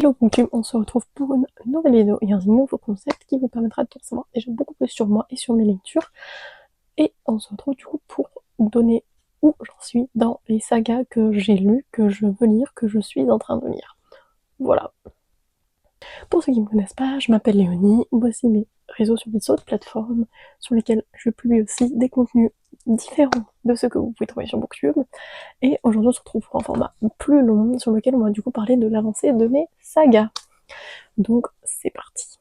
Hello Ponctume, on se retrouve pour une nouvelle vidéo et un nouveau concept qui vous permettra de tout savoir déjà beaucoup plus sur moi et sur mes lectures. Et on se retrouve du coup pour donner où j'en suis dans les sagas que j'ai lues, que je veux lire, que je suis en train de lire. Voilà. Pour ceux qui ne me connaissent pas, je m'appelle Léonie, voici mes réseaux sur les autres plateformes sur lesquelles je publie aussi des contenus différents de ceux que vous pouvez trouver sur Booktube. Et aujourd'hui on se retrouve pour un format plus long sur lequel on va du coup parler de l'avancée de mes sagas. Donc c'est parti.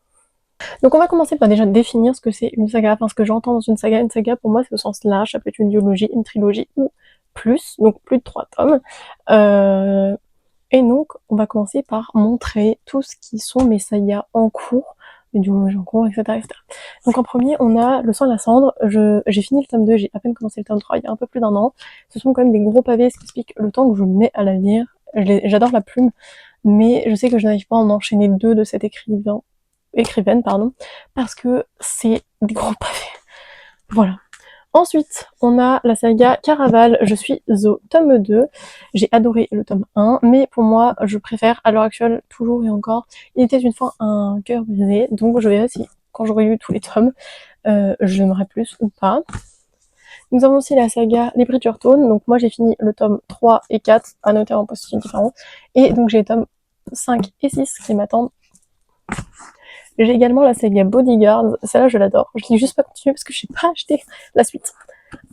Donc on va commencer par déjà définir ce que c'est une saga, enfin ce que j'entends dans une saga. Une saga pour moi c'est au sens large, ça peut être une duologie, une trilogie ou plus, donc plus de 3 tomes. Et donc on va commencer par montrer tout ce qui sont mes sagas en cours, les duologies en cours, etc., etc. Donc en premier on a Le sang et la cendre, j'ai fini le tome 2, j'ai à peine commencé le tome 3 il y a un peu plus d'1 an. Ce sont quand même des gros pavés, ce qui explique le temps que je mets à la lire. J'adore la plume, mais je sais que je n'arrive pas à en enchaîner 2 de cet écrivaine, parce que c'est des gros pavés. Voilà. Ensuite, on a la saga Caraval, je suis au tome 2. J'ai adoré le tome 1, mais pour moi, je préfère à l'heure actuelle, toujours et encore, Il était une fois un cœur brisé, donc je verrai si, quand j'aurai lu tous les tomes, je l'aimerais plus ou pas. Nous avons aussi la saga Les Bridgerton, donc moi j'ai fini le tome 3 et 4, à noter en position différent, et donc j'ai les tomes 5 et 6 qui m'attendent. J'ai également la saga Bodyguard, celle-là je l'adore. Je l'ai juste pas continuée parce que j'ai pas acheté la suite.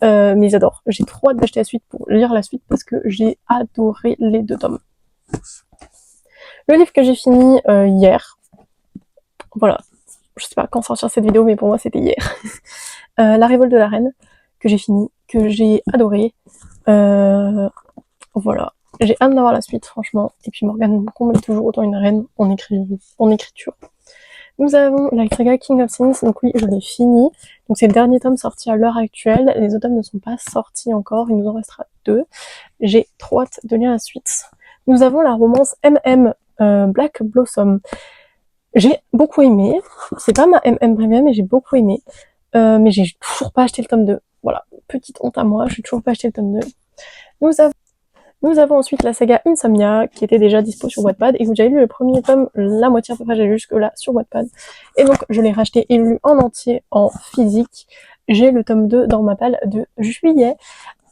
Mais j'adore. J'ai trop hâte d'acheter la suite pour lire la suite parce que j'ai adoré les 2 tomes. Le livre que j'ai fini hier, voilà, je sais pas quand sortir cette vidéo, mais pour moi c'était hier. La révolte de la reine, que j'ai fini, que j'ai adoré. Voilà. J'ai hâte d'avoir la suite, franchement. Et puis Morgane comble toujours autant une reine en écriture. Nous avons la saga King of Things, donc oui, je l'ai fini. Donc c'est le dernier tome sorti à l'heure actuelle. Les autres tomes ne sont pas sortis encore, il nous en restera 2. J'ai trop hâte de lire la suite. Nous avons la romance MM Black Blossom. J'ai beaucoup aimé. C'est pas ma MM préférée, mais j'ai beaucoup aimé. Mais j'ai toujours pas acheté le tome 2. Voilà, petite honte à moi, j'ai toujours pas acheté le tome 2. Nous avons ensuite la saga Insomnia, qui était déjà dispo sur Wattpad, et où j'avais lu le premier tome, la moitié à peu près, j'ai lu jusque-là sur Wattpad. Et donc, je l'ai racheté et lu en entier en physique. J'ai le tome 2 dans ma palle de juillet,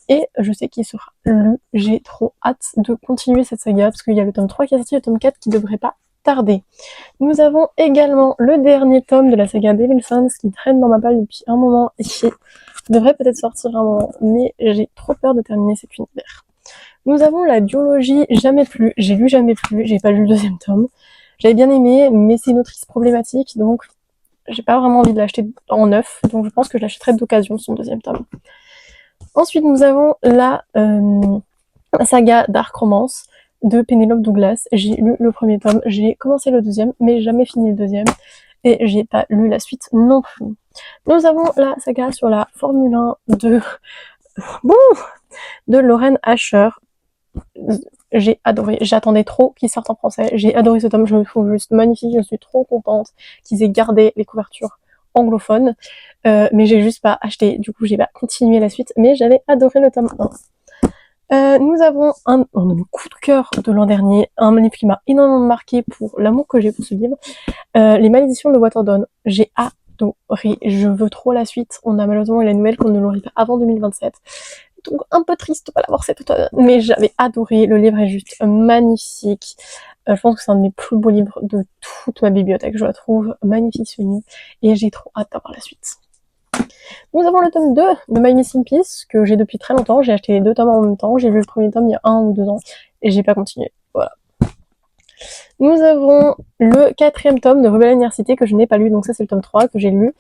et je sais qu'il sera lu. J'ai trop hâte de continuer cette saga, parce qu'il y a le tome 3 qui est sorti, le tome 4 qui devrait pas tarder. Nous avons également le dernier tome de la saga Devil Sons, qui traîne dans ma palle depuis un moment, et qui devrait peut-être sortir un moment, mais j'ai trop peur de terminer cet univers. Nous avons la duologie Jamais plus. J'ai lu Jamais plus, j'ai pas lu le 2e tome. J'avais bien aimé, mais c'est une autrice problématique, donc j'ai pas vraiment envie de l'acheter en neuf, donc je pense que je l'achèterai d'occasion, son 2e tome. Ensuite, nous avons la saga Dark Romance de Penelope Douglas. J'ai lu le 1er tome, j'ai commencé le 2e, mais jamais fini le 2e, et j'ai pas lu la suite non plus. Nous avons la saga sur la Formule 1 de Lorraine Asher. J'ai adoré, j'attendais trop qu'il sorte en français, j'ai adoré ce tome, je le trouve juste magnifique, je suis trop contente qu'ils aient gardé les couvertures anglophones, mais j'ai juste pas acheté, du coup j'ai pas continué la suite, mais j'avais adoré le tome 1. Nous avons un coup de cœur de l'an dernier, un livre qui m'a énormément marqué pour l'amour que j'ai pour ce livre, Les Malédictions de Waterdown. J'ai adoré, je veux trop la suite, on a malheureusement eu la nouvelle qu'on ne l'aurait pas avant 2027. Donc un peu triste de pas l'avoir cette automne, mais j'avais adoré, le livre est juste magnifique. Je pense que c'est un de mes plus beaux livres de toute ma bibliothèque, je la trouve magnifique ce livre, et j'ai trop hâte d'avoir la suite. Nous avons le tome 2 de My Missing Piece, que j'ai depuis très longtemps, j'ai acheté les 2 tomes en même temps, j'ai lu le 1er tome il y a 1 ou 2 ans, et j'ai pas continué, voilà. Nous avons le 4e tome de Rebel University que je n'ai pas lu, donc ça c'est le tome 3 que j'ai lu.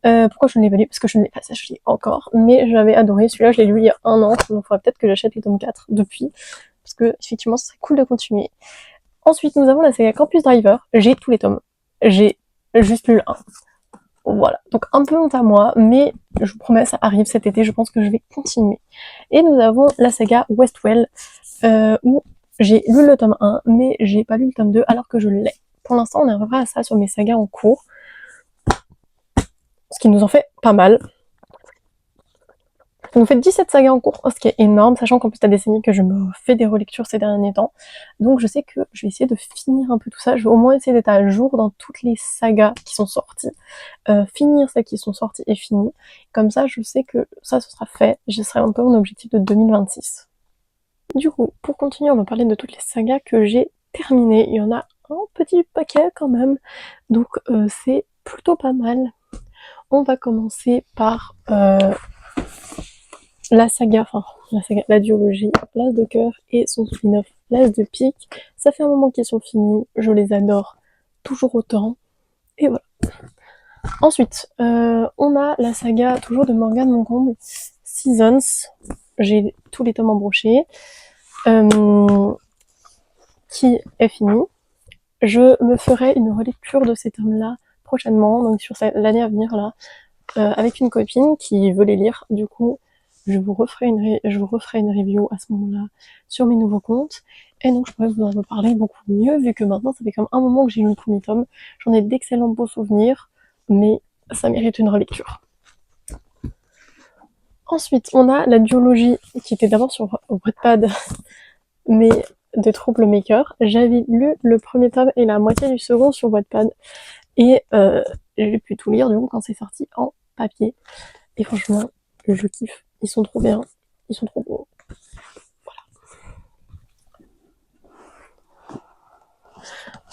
Pourquoi je ne l'ai pas lu? Parce que je ne l'ai pas acheté encore, mais j'avais adoré. Celui-là, je l'ai lu il y a 1 an, donc il faudrait peut-être que j'achète le tome 4 depuis, parce que effectivement, ce serait cool de continuer. Ensuite, nous avons la saga Campus Driver. J'ai tous les tomes. J'ai juste lu le 1. Voilà. Donc un peu honte à moi, mais je vous promets, ça arrive cet été, je pense que je vais continuer. Et nous avons la saga Westwell, où j'ai lu le tome 1, mais j'ai pas lu le tome 2 alors que je l'ai. Pour l'instant, on est à peu près à ça sur mes sagas en cours. Ce qui nous en fait pas mal. Ça nous fait 17 sagas en cours, ce qui est énorme, sachant qu'en plus t'as des sagas que je me fais des relectures ces derniers temps. Donc je sais que je vais essayer de finir un peu tout ça. Je vais au moins essayer d'être à jour dans toutes les sagas qui sont sorties. Finir celles qui sont sorties et finies. Comme ça, je sais que ça, ce sera fait. Je serai un peu mon objectif de 2026. Du coup, pour continuer, on va parler de toutes les sagas que j'ai terminées. Il y en a un petit paquet quand même. Donc c'est plutôt pas mal. On va commencer par la duologie, l'As de cœur et son spin-off, l'As de pique. Ça fait un moment qu'ils sont finis, je les adore toujours autant. Et voilà. Ensuite, on a la saga toujours de Morgane Moncomble, Seasons. J'ai tous les tomes embrochés, qui est fini. Je me ferai une relecture de ces tomes-là prochainement, donc sur l'année à venir là, avec une copine qui veut les lire. Du coup, je vous referai une review à ce moment-là sur mes nouveaux comptes. Et donc, je pourrais vous en reparler beaucoup mieux, vu que maintenant, ça fait comme un moment que j'ai lu le premier tome. J'en ai d'excellents beaux souvenirs, mais ça mérite une relecture. Ensuite, on a la duologie, qui était d'abord sur Wattpad, mais de Troublemaker. J'avais lu le premier tome et la moitié du second sur Wattpad. Et j'ai pu tout lire, du coup, quand c'est sorti en papier. Et franchement, je kiffe. Ils sont trop bien. Ils sont trop beaux. Voilà.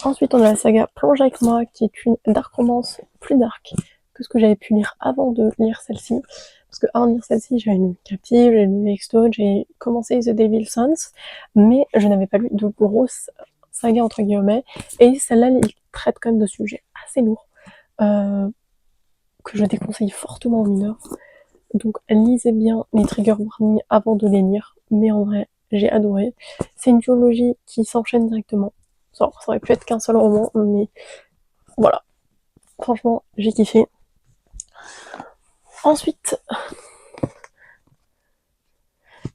Ensuite, on a la saga Plonge avec moi, qui est une dark romance plus dark que ce que j'avais pu lire avant de lire celle-ci. Parce que avant de lire celle-ci, j'avais lu Captive, j'ai lu Extode, j'ai commencé The Devil's Sons, mais je n'avais pas lu de grosses sagas entre guillemets. Et celle-là, il traite quand même de sujets assez lourds, que je déconseille fortement aux mineurs. Donc lisez bien les trigger warnings avant de les lire, mais en vrai, j'ai adoré. C'est une duologie qui s'enchaîne directement. Ça aurait pu être qu'un seul roman, mais voilà. Franchement, j'ai kiffé. Ensuite,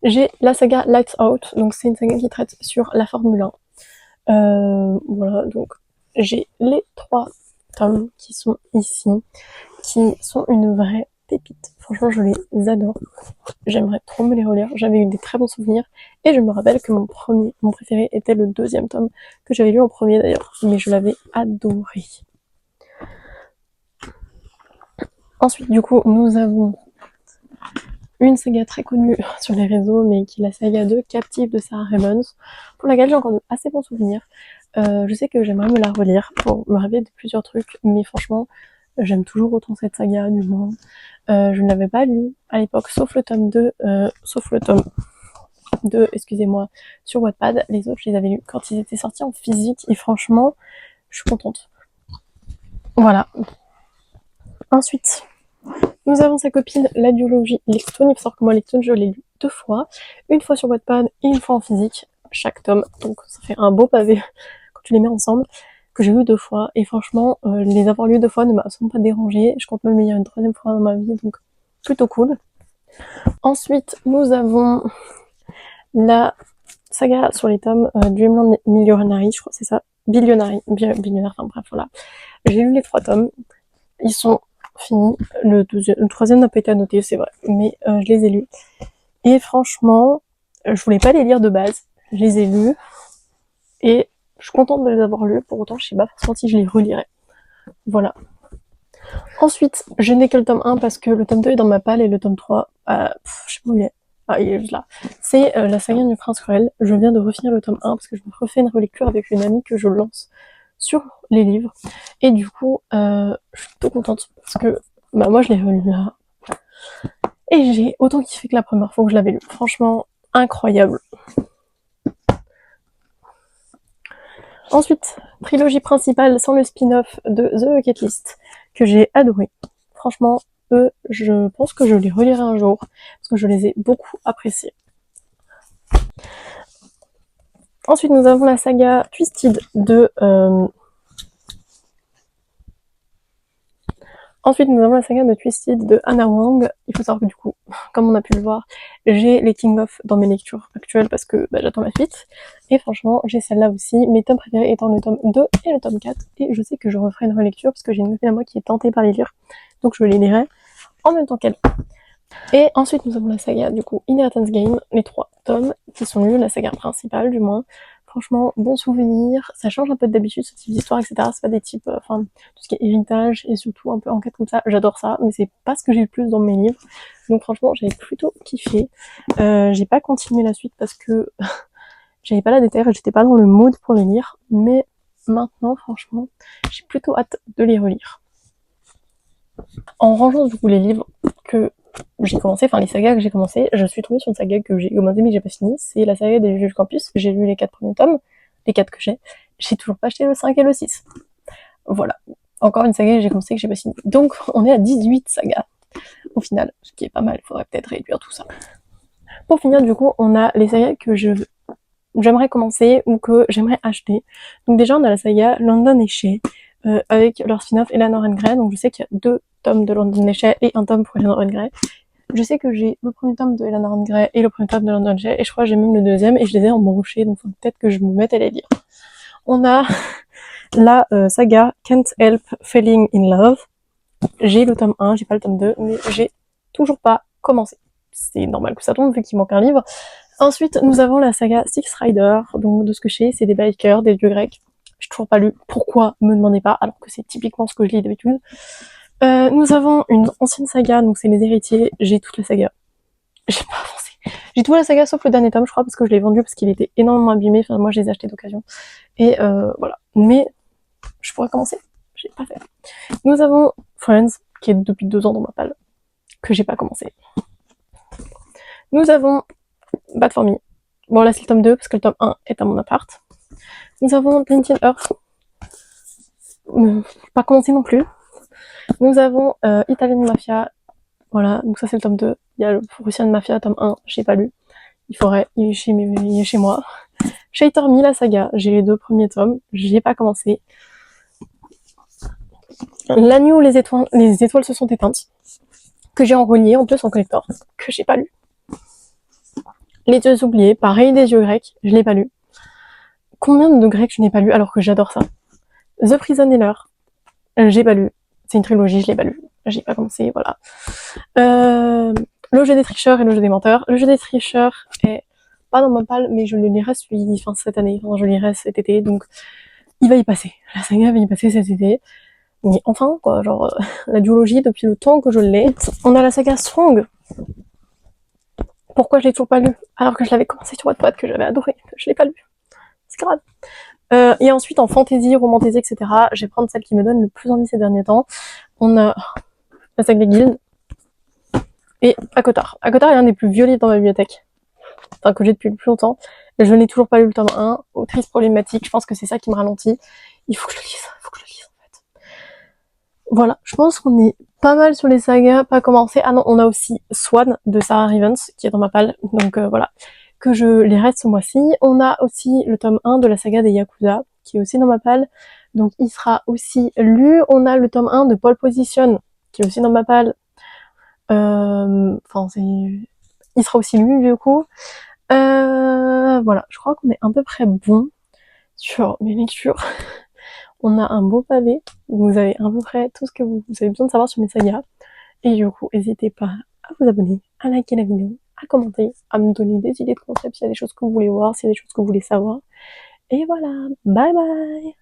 j'ai la saga Lights Out, donc c'est une saga qui traite sur la Formule 1. Voilà, donc j'ai les 3 tomes qui sont ici, qui sont une vraie pépite. Franchement, je les adore. J'aimerais trop me les relire. J'avais eu des très bons souvenirs. Et je me rappelle que mon préféré était le 2e tome, que j'avais lu en premier d'ailleurs. Mais je l'avais adoré. Ensuite, du coup, nous avons une saga très connue sur les réseaux, mais qui est la saga de Captive de Sarah Remmons, pour laquelle j'ai encore de assez bons souvenirs. Je sais que j'aimerais me la relire pour me rappeler de plusieurs trucs, mais franchement, j'aime toujours autant cette saga, du moins. Je ne l'avais pas lu à l'époque, sauf le tome 2, excusez-moi, sur Wattpad. Les autres, je les avais lus quand ils étaient sortis en physique, et franchement, je suis contente. Voilà. Ensuite, nous avons sa copine, la duologie Lectone. Il faut savoir que moi, Lectone, je l'ai lu 2 fois. Une fois sur Wattpad et une fois en physique, chaque tome. Donc ça fait un beau pavé quand tu les mets ensemble, que j'ai lu 2 fois. Et franchement, les avoir lus 2 fois ne m'a absolument pas dérangé. Je compte même les lire une 3e fois dans ma vie, donc plutôt cool. Ensuite, nous avons la saga sur les tomes Dreamland Millionary, je crois que c'est ça. Billionary, enfin bref, voilà. J'ai lu les 3 tomes. Ils sont finis. Le 3e n'a pas été annoté, c'est vrai, mais je les ai lus. Et franchement, je voulais pas les lire de base. Je les ai lus. Et je suis contente de les avoir lus. Pour autant, je sais pas forcément si je les relirai. Voilà. Ensuite, je n'ai que le tome 1 parce que le tome 2 est dans ma palle et le tome 3, je sais pas où il est. Ah, il est juste là. C'est la saga du Prince Cruel. Je viens de refinir le tome 1 parce que je me refais une relecture avec une amie que je lance sur les livres. Et du coup, je suis plutôt contente parce que moi je l'ai relu là. Et j'ai autant kiffé que la première fois que je l'avais lu. Franchement, incroyable. Ensuite, trilogie principale sans le spin-off de The Bucket List, que j'ai adoré. Franchement, eux, je pense que je les relirai un jour, parce que je les ai beaucoup appréciés. Ensuite, nous avons la saga Twisted de... Ensuite, nous avons la saga de Twisted de Hannah Wang. Il faut savoir que du coup, comme on a pu le voir, j'ai les King-of dans mes lectures actuelles parce que j'attends la suite. Et franchement, j'ai celle-là aussi. Mes tomes préférés étant le tome 2 et le tome 4. Et je sais que je referai une relecture parce que j'ai une copine à moi qui est tentée par les lire. Donc je les lirai en même temps qu'elle. Et ensuite nous avons la saga du coup Inheritance Game, les 3 tomes qui sont lus, la saga principale du moins. Franchement, bon souvenir, ça change un peu d'habitude ce type d'histoire, etc. C'est pas des types, enfin, tout ce qui est héritage et surtout un peu enquête comme ça, j'adore ça, mais c'est pas ce que j'ai le plus dans mes livres. Donc franchement, j'avais plutôt kiffé. J'ai pas continué la suite parce que j'avais pas la déterre et j'étais pas dans le mood pour les lire, mais maintenant, franchement, j'ai plutôt hâte de les relire. En rangeant du coup les livres que j'ai commencé, enfin les sagas que j'ai commencé, je suis tombée sur une saga que j'ai commencé mais que j'ai pas fini, c'est la saga des Juges Campus. J'ai lu les 4 premiers tomes, les 4 que j'ai toujours pas acheté le 5 et le 6. Voilà. Encore une saga que j'ai commencé que j'ai pas fini. Donc on est à 18 sagas au final, ce qui est pas mal, il faudrait peut-être réduire tout ça. Pour finir du coup, on a les sagas que j'aimerais commencer ou que j'aimerais acheter. Donc déjà on a la saga London et Shay, avec leur spin-off Eleanor and Grey. Donc je sais qu'il y a 2 tomes de London et Shay et un tome pour Eleanor and Grey. Je sais que j'ai le premier tome de Eleanor and Grey et le premier tome de London Shay, et je crois que j'ai même le deuxième et je les ai embrochés, donc faut peut-être que je me mette à les lire. On a la saga Can't Help Falling in Love. J'ai le tome 1, j'ai pas le tome 2, mais j'ai toujours pas commencé. C'est normal que ça tombe vu qu'il manque un livre. Ensuite, nous avons la saga Six Rider. Donc, de ce que je sais, c'est des bikers, des dieux grecs. J'ai toujours pas lu. Pourquoi? Me demandez pas, alors que c'est typiquement ce que je lis d'habitude. Nous avons une ancienne saga, donc c'est les héritiers. J'ai toute la saga. J'ai pas avancé. J'ai toute la saga sauf le dernier tome, je crois, parce que je l'ai vendu parce qu'il était énormément abîmé. Enfin, moi, je les ai achetés d'occasion. Et voilà. Mais je pourrais commencer. J'ai pas fait. Nous avons Friends, qui est depuis 2 ans dans ma palle, que j'ai pas commencé. Nous avons Bad for Me. Bon, là, c'est le tome 2, parce que le tome 1 est à mon appart. Nous avons Planet Earth. Pas commencé non plus. Nous avons Italian Mafia. Voilà, donc ça, c'est le tome 2. Il y a le Russian Mafia, tome 1, j'ai pas lu. Il est chez moi. Shatter Me, la saga. J'ai les 2 premiers tomes. J'ai pas commencé. La nuit où les étoiles se sont éteintes, que j'ai en relié, en plus en collector, que j'ai pas lu. Les dieux oubliés, pareil des dieux grecs, je l'ai pas lu. Combien de grecs je n'ai pas lu alors que j'adore ça? The Prisoner, j'ai pas lu. C'est une trilogie, je l'ai pas lu. J'ai pas commencé, voilà. Le jeu des tricheurs et le jeu des menteurs. Le jeu des tricheurs est pas dans ma palle, mais je le lirai cette année. Enfin, je le lirai cet été, donc il va y passer. La saga va y passer cet été. Mais enfin, quoi, genre, la duologie, depuis le temps que je l'ai. On a la saga Strong. Pourquoi je l'ai toujours pas lu? Alors que je l'avais commencé sur Wattpad, que j'avais adoré. Je l'ai pas lu. C'est grave. Et ensuite, en fantasy, romantasy, etc., je vais prendre celle qui me donne le plus envie ces derniers temps. On a la saga des guildes et Akotar. Akotar est l'un des plus vieux livres dans ma bibliothèque. Enfin, que j'ai depuis le plus longtemps. Je n'ai toujours pas lu le tome 1. Autrice problématique, je pense que c'est ça qui me ralentit. Il faut que je le lise, en fait. Voilà, je pense qu'on est pas mal sur les sagas, pas commencé. Ah non, on a aussi Swan de Sarah Rivens, qui est dans ma palle. Donc voilà, que je les reste ce mois-ci. On a aussi le tome 1 de la saga des Yakuza, qui est aussi dans ma palle. Donc il sera aussi lu. On a le tome 1 de Pole Position, qui est aussi dans ma palle. Enfin, il sera aussi lu du coup. Voilà, je crois qu'on est à peu près bon sur mes lectures. On a un beau pavé. Vous avez à peu près tout ce que vous avez besoin de savoir sur mes sagas. Et du coup, n'hésitez pas à vous abonner, à liker la vidéo, à commenter, à me donner des idées de concepts s'il y a des choses que vous voulez voir, s'il y a des choses que vous voulez savoir. Et voilà, bye bye!